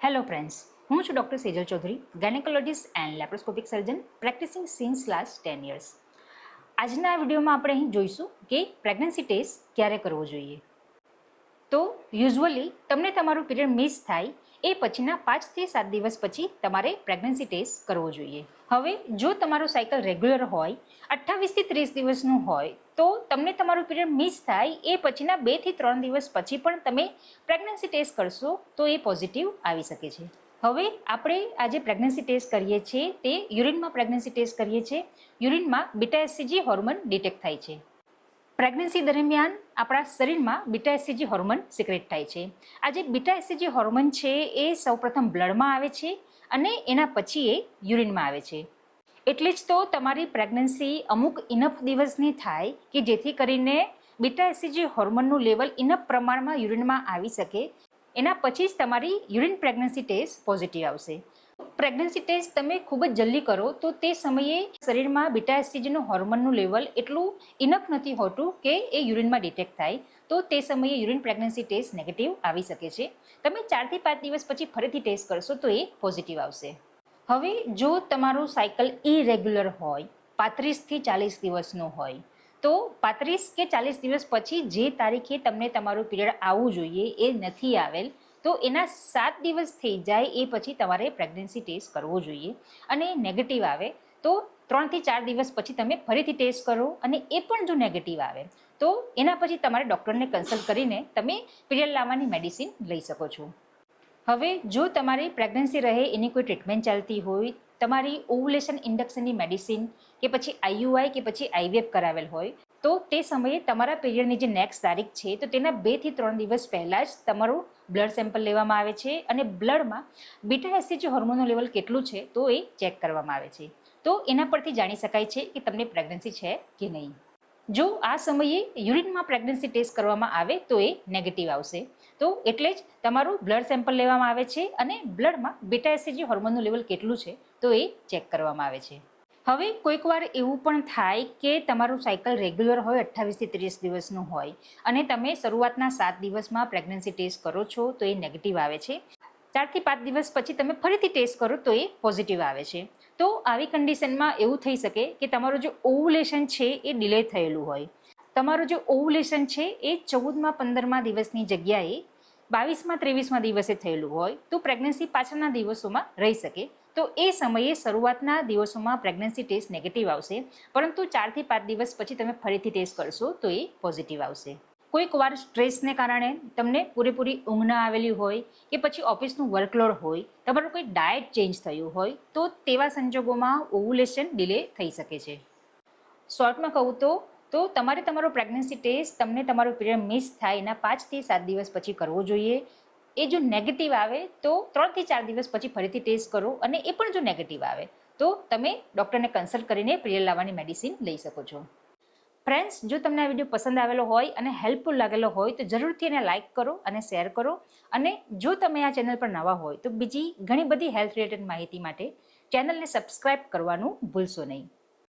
Hello friends, હું છું doctor Sejal Chaudhary, gynaecologist and laparoscopic surgeon practising since last 10 years. આજના આ વિડીયોમાં આપણે અહીં જોઈશું કે પ્રેગ્નન્સી ટેસ્ટ ક્યારે કરવો જોઈએ. તો યુઝ્યુઅલી તમને તમારું પીરિયડ મિસ થાય એ પછીના 5 થી 7 દિવસ પછી તમારે પ્રેગ્નન્સી ટેસ્ટ કરવો જોઈએ. હવે જો તમારું સાયકલ રેગ્યુલર હોય, 28 થી 30 દિવસનું હોય, તો તમને તમારું પીરિયડ મિસ થાય એ પછીના 2 થી 3 દિવસ પછી પણ તમે પ્રેગ્નન્સી ટેસ્ટ કરશો તો એ પોઝિટિવ આવી શકે છે. હવે આપણે આજે પ્રેગ્નન્સી ટેસ્ટ કરીએ છીએ તે યુરિનમાં પ્રેગ્નન્સી ટેસ્ટ કરીએ છીએ. યુરિનમાં બીટા એસસીજી હોર્મોન ડિટેક્ટ થાય છે. પ્રેગ્નન્સી દરમિયાન આપણા શરીરમાં બીટા એસસીજી હોર્મોન સિક્રેટ થાય છે. આ જે બીટા એસસીજી હોર્મોન છે એ સૌપ્રથમ બ્લડમાં આવે છે અને એના પછી એ યુરિનમાં આવે છે. એટલે જ તો તમારી પ્રેગ્નન્સી અમુક ઇનફ દિવસની થાય કે જેથી કરીને બીટા એસસીજી હોર્મોનનું લેવલ ઇનફ પ્રમાણમાં યુરિનમાં આવી શકે. એના પછી જ તમારી યુરિન પ્રેગ્નન્સી ટેસ્ટ પોઝિટિવ આવશે. પ્રેગ્નન્સી ટેસ્ટ તમે ખૂબ જ જલ્દી કરો તો તે સમયે શરીરમાં બીટા એસસીજીનું હોર્મોનનું લેવલ એટલું ઇનફ નથી હોતું કે એ યુરિનમાં ડિટેક્ટ થાય, તો તે સમયે યુરિન પ્રેગ્નન્સી ટેસ્ટ નેગેટિવ આવી શકે છે. તમે 4 થી 5 દિવસ પછી ફરીથી ટેસ્ટ કરશો તો એ પોઝિટિવ આવશે. હવે જો તમારું સાયકલ ઇરેગ્યુલર હોય, 35 થી 40 દિવસનું હોય, તો 35 કે 40 દિવસ પછી જે તારીખે તમને તમારું પીરિયડ આવવું જોઈએ એ નથી આવેલ, તો એના 7 દિવસ થઈ જાય એ પછી તમારે પ્રેગ્નન્સી ટેસ્ટ કરવો જોઈએ. અને નેગેટિવ આવે તો 3 થી 4 દિવસ પછી તમે ફરીથી ટેસ્ટ કરો અને એ પણ જો નેગેટિવ આવે તો એના પછી તમારે ડૉક્ટરને કન્સલ્ટ કરીને તમે પીરિયડ લાવવાની મેડિસિન લઈ શકો છો. હવે જો તમારી પ્રેગ્નન્સી રહે એની કોઈ ટ્રીટમેન્ટ ચાલતી હોય, તમારી ઓવ્યુલેશન ઇન્ડક્શનની મેડિસિન કે પછી આઈયુઆઈ કે પછી આઈવીએફ કરાવેલ હોય, તો તે સમયે તમારા પીરિયડની જે નેક્સ્ટ તારીખ છે તો તેના 2 થી 3 દિવસ પહેલાં જ તમારું બ્લડ સેમ્પલ લેવામાં આવે છે અને બ્લડમાં બીટા એસસીજી હોર્મોનનું લેવલ કેટલું છે તો એ ચેક કરવામાં આવે છે. તો એના પરથી જાણી શકાય છે કે તમને પ્રેગ્નન્સી છે કે નહીં. જો આ સમયે યુરિનમાં પ્રેગ્નન્સી ટેસ્ટ કરવામાં આવે તો એ નેગેટિવ આવશે. તો એટલે જ તમારું બ્લડ સેમ્પલ લેવામાં આવે છે અને બ્લડમાં બીટા એસસીજી હોર્મોનનું લેવલ કેટલું છે તો એ ચેક કરવામાં આવે છે. હવે કોઈક વાર એવું પણ થાય કે તમારું સાયકલ રેગ્યુલર હોય, 28 થી 30 દિવસનું હોય અને તમે શરૂઆતના 7 દિવસમાં પ્રેગ્નન્સી ટેસ્ટ કરો છો તો એ નેગેટિવ આવે છે. 4 થી 5 દિવસ પછી તમે ફરીથી ટેસ્ટ કરો તો એ પોઝિટિવ આવે છે. તો આવી કન્ડિશનમાં એવું થઈ શકે કે તમારું જે ઓવ્યુલેશન છે એ ડિલે થયેલું હોય. તમારું જે ઓવ્યુલેશન છે એ 14માં 15માં દિવસની જગ્યાએ 22માં 23માં દિવસે થયેલું હોય તો પ્રેગ્નન્સી પાછળના દિવસોમાં રહી શકે. તો એ સમયે શરૂઆતના દિવસોમાં પ્રેગ્નન્સી ટેસ્ટ નેગેટિવ આવશે, પરંતુ 4 થી 5 દિવસ પછી તમે ફરીથી ટેસ્ટ કરશો તો એ પોઝિટિવ આવશે. કોઈક વાર સ્ટ્રેસને કારણે તમને પૂરેપૂરી ઊંઘ ના આવેલી હોય કે પછી ઓફિસનું વર્કલોડ હોય, તમારું કોઈ ડાયટ ચેન્જ થયું હોય તો તેવા સંજોગોમાં ઓવ્યુલેશન ડિલે થઈ શકે છે. શોર્ટમાં કહું તો તમારે તમારો પ્રેગ્નન્સી ટેસ્ટ તમને તમારું પીરિયડ મિસ થાય એના 5 થી 7 દિવસ પછી કરવો જોઈએ. એ જો નેગેટિવ આવે તો 3 થી 4 દિવસ પછી ફરીથી ટેસ્ટ કરો અને એ પણ જો નેગેટિવ આવે તો તમે ડૉક્ટરને કન્સલ્ટ કરીને પીરિયડ લાવવાની મેડિસિન લઈ શકો છો. ફ્રેન્ડ્સ, જો તમને આ વિડીયો પસંદ આવેલો હોય અને હેલ્પફુલ લાગેલો હોય તો જરૂરથી એને લાઇક કરો અને શેર કરો. અને જો તમે આ ચેનલ પર નવા હોય તો બીજી ઘણી બધી હેલ્થ રિલેટેડ માહિતી માટે ચેનલને સબસ્ક્રાઇબ કરવાનું ભૂલશો નહીં.